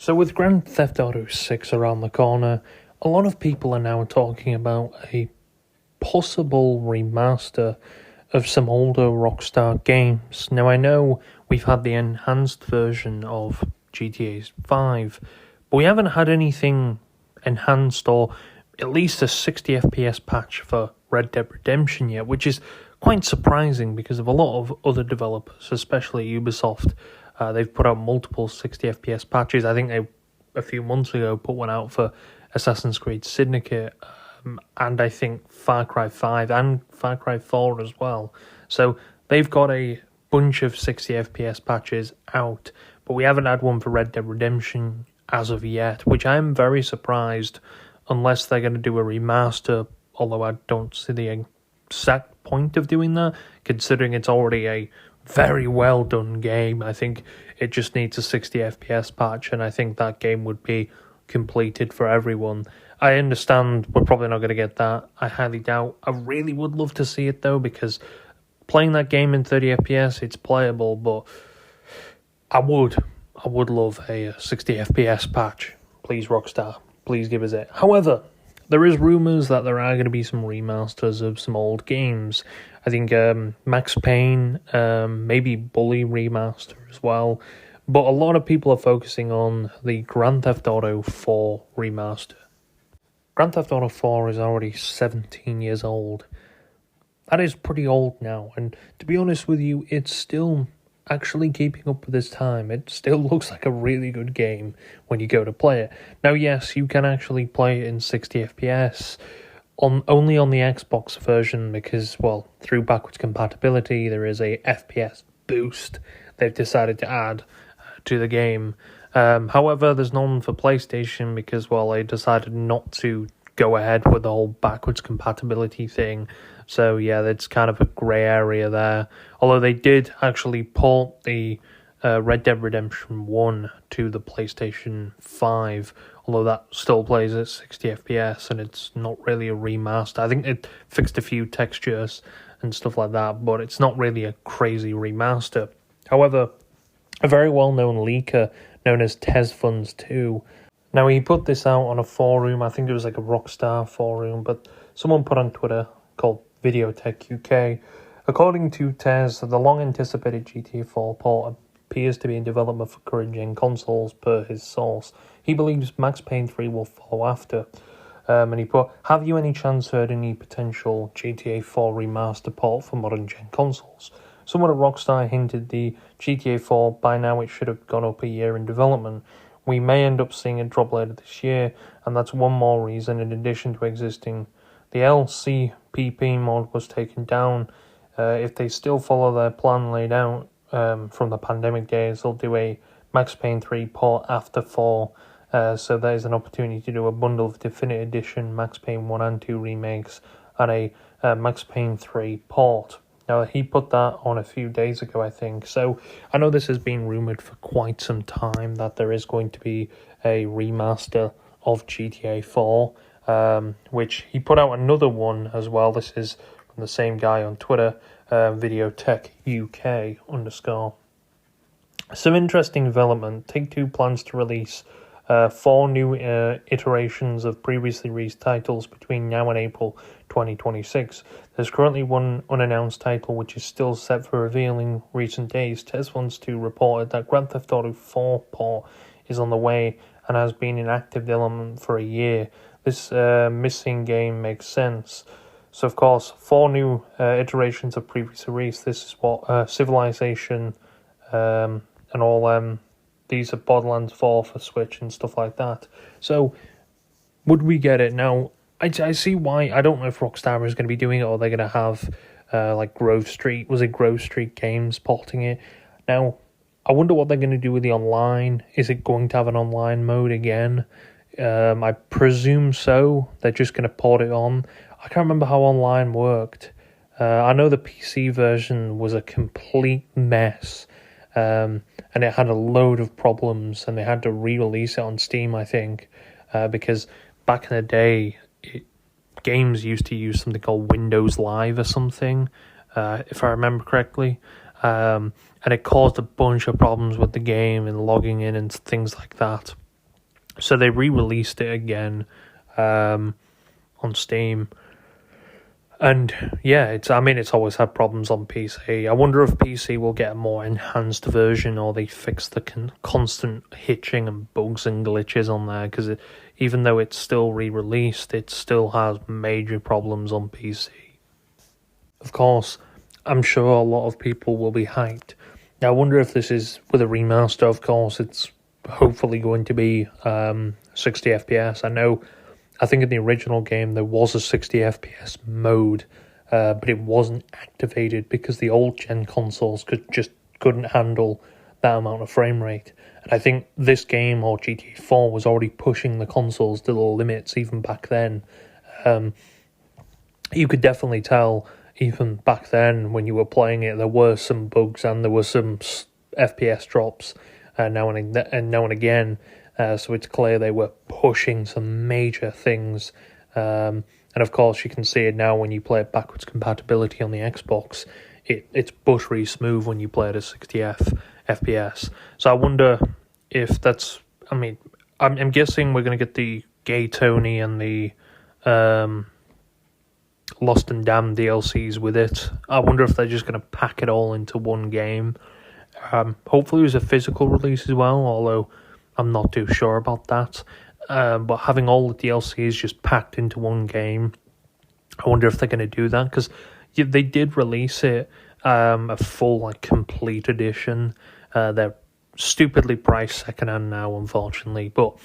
So with Grand Theft Auto 6 around the corner, a lot of people are now talking about a possible remaster of some older Rockstar games. Now I know we've had the enhanced version of GTA 5, but we haven't had anything enhanced or at least a 60 FPS patch for Red Dead Redemption yet, which is quite surprising because of a lot of other developers, especially Ubisoft. They've put out multiple 60 FPS patches. I think they, a few months ago, put one out for Assassin's Creed Syndicate, and I think Far Cry 5 and Far Cry 4 as well. So they've got a bunch of 60 FPS patches out, but we haven't had one for Red Dead Redemption as of yet, which I'm very surprised, unless they're going to do a remaster, although I don't see the exact point of doing that, considering it's already a very well done game. I think it just needs a 60 FPS patch, and I think that game would be completed for everyone. I understand we're probably not going to get that. I highly doubt. I really would love to see it though, because playing that game in 30 FPS, it's playable, but I would love a 60 FPS patch. Please, Rockstar, please give us it. However, there is rumours that there are going to be some remasters of some old games. I think Max Payne, maybe Bully remaster as well. But a lot of people are focusing on the Grand Theft Auto 4 remaster. Grand Theft Auto 4 is already 17 years old. That is pretty old now, and to be honest with you, it's still actually keeping up with its time. It still looks like a really good game when you go to play it. Now, yes, you can actually play it in 60 FPS, only on the Xbox version, because, well, through backwards compatibility, there is a FPS boost they've decided to add to the game. However, there's none for PlayStation because, well, they decided not to go ahead with the whole backwards compatibility thing. So, yeah, it's kind of a grey area there. Although they did actually port the Red Dead Redemption 1 to the PlayStation 5, although that still plays at 60 FPS, and it's not really a remaster. I think it fixed a few textures and stuff like that, but it's not really a crazy remaster. However, a very well-known leaker known as TezFunds2. Now, he put this out on a forum. I think it was like a Rockstar forum, but someone put on Twitter called Videotech UK. According to Tez, the long-anticipated GTA 4 port appears to be in development for current-gen consoles, per his source. He believes Max Payne 3 will follow after. And he put, have you any chance heard any potential GTA 4 remaster port for modern-gen consoles? Someone at Rockstar hinted the GTA 4, by now it should have gone up a year in development. We may end up seeing it drop later this year, and that's one more reason in addition to existing. The LCPP mod was taken down. If they still follow their plan laid out from the pandemic days, they'll do a Max Payne 3 port after 4. So there's an opportunity to do a bundle of Definitive Edition, Max Payne 1 and 2 remakes, and a Max Payne 3 port. Now, he put that on a few days ago, I think. So I know this has been rumoured for quite some time that there is going to be a remaster of GTA 4, which he put out another one as well. This is from the same guy on Twitter, Videotech UK _ Some interesting development. Take-Two plans to release 4 new iterations of previously released titles between now and April 2026. There's currently one unannounced title which is still set for reveal in recent days. TezFunds2 reported that Grand Theft Auto 4 port is on the way and has been in active development for a year. This missing game makes sense. So, of course, 4 new iterations of previously released. This is what Civilization and all these are Borderlands 4 for Switch and stuff like that. So, would we get it? Now, I see why. I don't know if Rockstar is going to be doing it or they're going to have, like, Grove Street. Was it Grove Street Games porting it? Now, I wonder what they're going to do with the online. Is it going to have an online mode again? I presume so. They're just going to port it on. I can't remember how online worked. I know the PC version was a complete mess. And it had a load of problems, and they had to re-release it on Steam, I think, because back in the day, games used to use something called Windows Live or something, if I remember correctly, and it caused a bunch of problems with the game and logging in and things like that. So they re-released it again on Steam. And yeah, it's always had problems on PC. I wonder if PC will get a more enhanced version, or they fix the constant hitching and bugs and glitches on there, because even though it's still re-released, it still has major problems on PC. Of course, I'm sure a lot of people will be hyped. Now, I wonder if this is with a remaster. Of course, it's hopefully going to be 60 FPS. I think in the original game there was a 60 FPS mode, but it wasn't activated because the old gen consoles couldn't handle that amount of frame rate. And I think this game, or GTA 4, was already pushing the consoles to the limits even back then. You could definitely tell even back then when you were playing it, there were some bugs and there were some FPS drops now and again. So it's clear they were pushing some major things. And of course, you can see it now when you play it backwards compatibility on the Xbox. It's buttery smooth when you play it at 60 FPS. So I wonder if that's... I'm guessing we're going to get the Gay Tony and the Lost and Damned DLCs with it. I wonder if they're just going to pack it all into one game. Hopefully it was a physical release as well, although I'm not too sure about that. But having all the DLCs just packed into one game, I wonder if they're going to do that, because they did release it, a full complete edition. They're stupidly priced secondhand now, unfortunately, but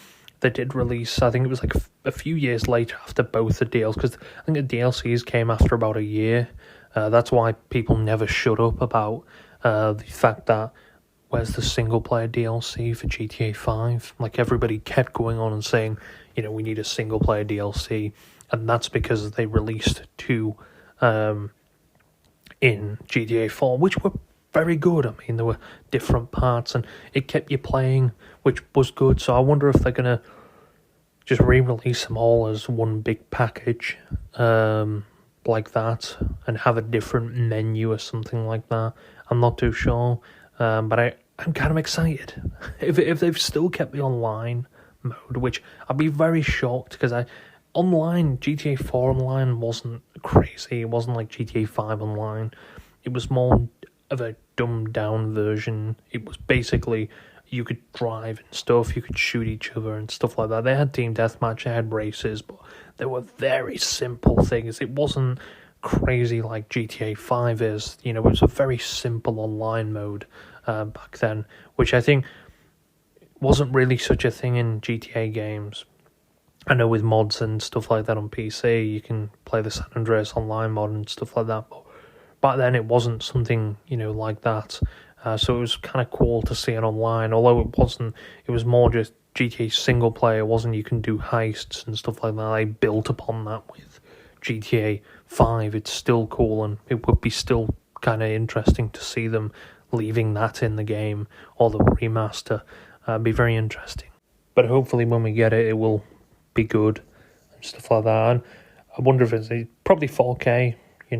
they did release, I think it was a few years later after both the deals, because I think the DLCs came after about a year. That's why people never shut up about the fact that where's the single player DLC for GTA 5? Everybody kept going on and saying, we need a single player DLC, and that's because they released two in GTA 4, which were very good. There were different parts and it kept you playing, which was good. So I wonder if they're going to just re-release them all as one big package like that, and have a different menu or something like that. I'm not too sure, but I'm kind of excited. If they've still kept the online mode, which I'd be very shocked, because GTA 4 online wasn't crazy. It wasn't like GTA 5 online. It was more of a dumbed down version. It was basically, you could drive and stuff, you could shoot each other and stuff like that. They had team deathmatch, they had races, but they were very simple things. It wasn't crazy like GTA 5 is. It was a very simple online mode back then, which I think wasn't really such a thing in GTA games. I know with mods and stuff like that on PC, you can play the San Andreas online mod and stuff like that, but back then it wasn't something, like that. So it was kind of cool to see it online, although it was more just GTA single player. It wasn't, you can do heists and stuff like that. They built upon that with GTA 5. It's still cool, and it would be still kind of interesting to see them leaving that in the game, or the remaster. Be very interesting. But hopefully when we get it, it will be good and stuff like that. And I wonder if it's probably 4K,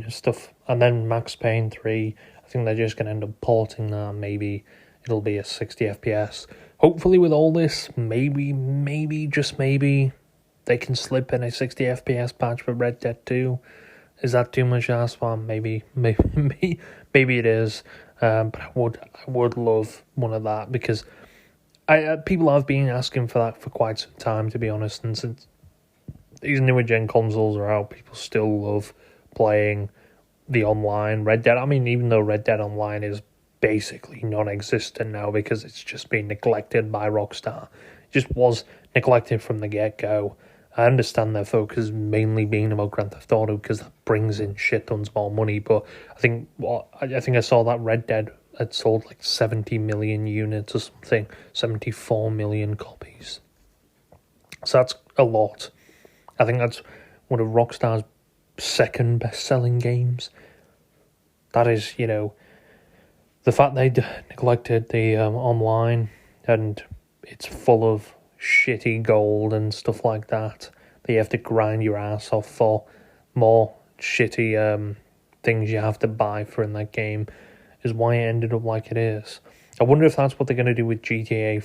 stuff. And then Max Payne 3, I think they're just going to end up porting that. Maybe it'll be a 60 FPS. Hopefully with all this, maybe, just maybe, they can slip in a 60 FPS patch for Red Dead 2. Is that too much to ask for? Maybe it is. But I would love one of that, because people have been asking for that for quite some time, to be honest. And since these newer gen consoles are out, people still love playing the online Red Dead. Even though Red Dead Online is basically non-existent now because it's just been neglected by Rockstar. It just was neglected from the get-go. I understand their focus mainly being about Grand Theft Auto because that brings in shit tons more money, but I think I saw that Red Dead had sold 70 million units or something, 74 million copies. So that's a lot. I think that's one of Rockstar's second best-selling games. That is, the fact they neglected the online, and it's full of shitty gold and stuff like that you have to grind your ass off for, more shitty things you have to buy for in that game, is why it ended up like it is. I wonder if that's what they're going to do with GTA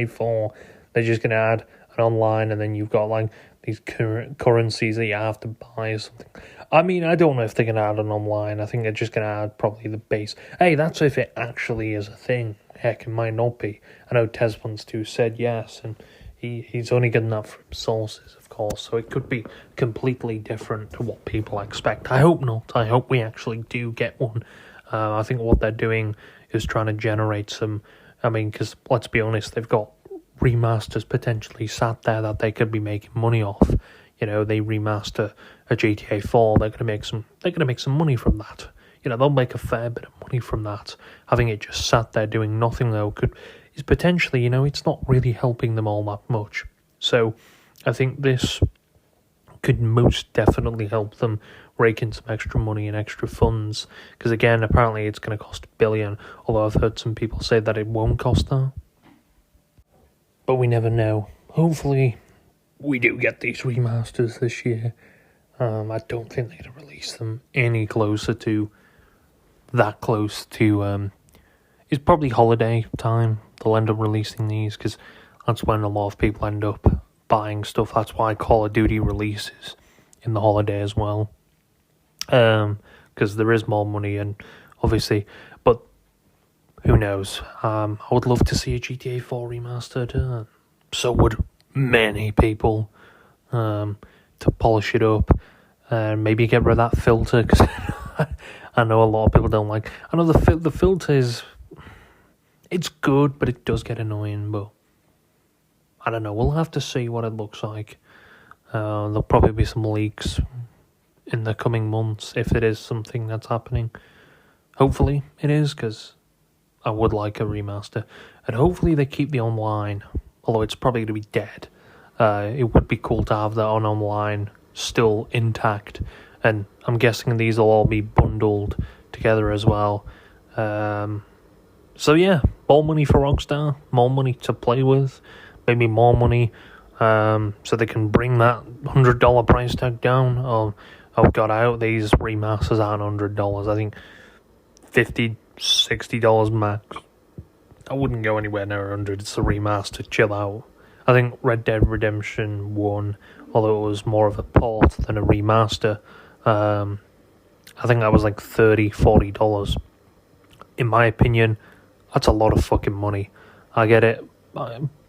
4. They're just going to add an online, and then you've got like these currencies that you have to buy or something. I mean, I don't know if they're going to add an online. I think they're just going to add probably the base. Hey, that's if it actually is a thing. Heck, it might not be. I know Tez12 said yes, and he's only getting that from sources, of course, so it could be completely different to what people expect. I hope not. I hope we actually do get one. I think what they're doing is trying to generate some... I mean, because let's be honest, they've got remasters potentially sat there that they could be making money off. You know, they remaster a GTA 4, they're gonna make some money from that. You know, they'll make a fair bit of money from that. Having it just sat there doing nothing though is potentially, you know, it's not really helping them all that much. So I think this could most definitely help them rake in some extra money and extra funds. Because again, apparently it's going to cost $1 billion, although I've heard some people say that it won't cost that. But we never know. Hopefully we do get these remasters this year. I don't think they're going to release them any closer to that close to... it's probably holiday time they'll end up releasing these, because that's when a lot of people end up buying stuff. That's why Call of Duty releases in the holiday as well. Because there is more money, and obviously... But who knows? I would love to see a GTA 4 remastered. So would many people. To polish it up. Maybe get rid of that filter, because I know a lot of people don't like... I know the filter is... It's good, but it does get annoying, but... I don't know, we'll have to see what it looks like. There'll probably be some leaks in the coming months, if it is something that's happening. Hopefully it is, because I would like a remaster. And hopefully they keep the online, although it's probably going to be dead. It would be cool to have that on online still intact, and I'm guessing these will all be bundled together as well. So yeah, more money for Rockstar, more money to play with, maybe more money, so they can bring that $100 price tag down. Oh god, I hope these remasters aren't $100. I think $50, $60 max. I wouldn't go anywhere near 100. It's a remaster, chill out. I think Red Dead Redemption 1, although it was more of a port than a remaster, I think that was like $30, $40. In my opinion, that's a lot of fucking money. I get it.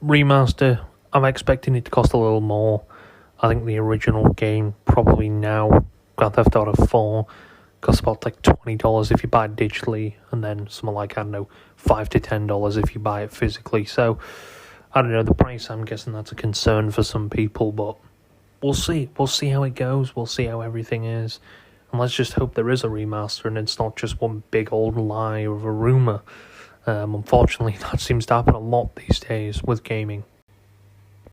Remaster, I'm expecting it to cost a little more. I think the original game, probably now, Grand Theft Auto 4, costs about like $20 if you buy it digitally, and then something like, I don't know, $5 to $10 if you buy it physically. So, I don't know, the price, I'm guessing that's a concern for some people, but we'll see. We'll see how it goes. We'll see how everything is. And let's just hope there is a remaster and it's not just one big old lie of a rumour. Unfortunately, that seems to happen a lot these days with gaming.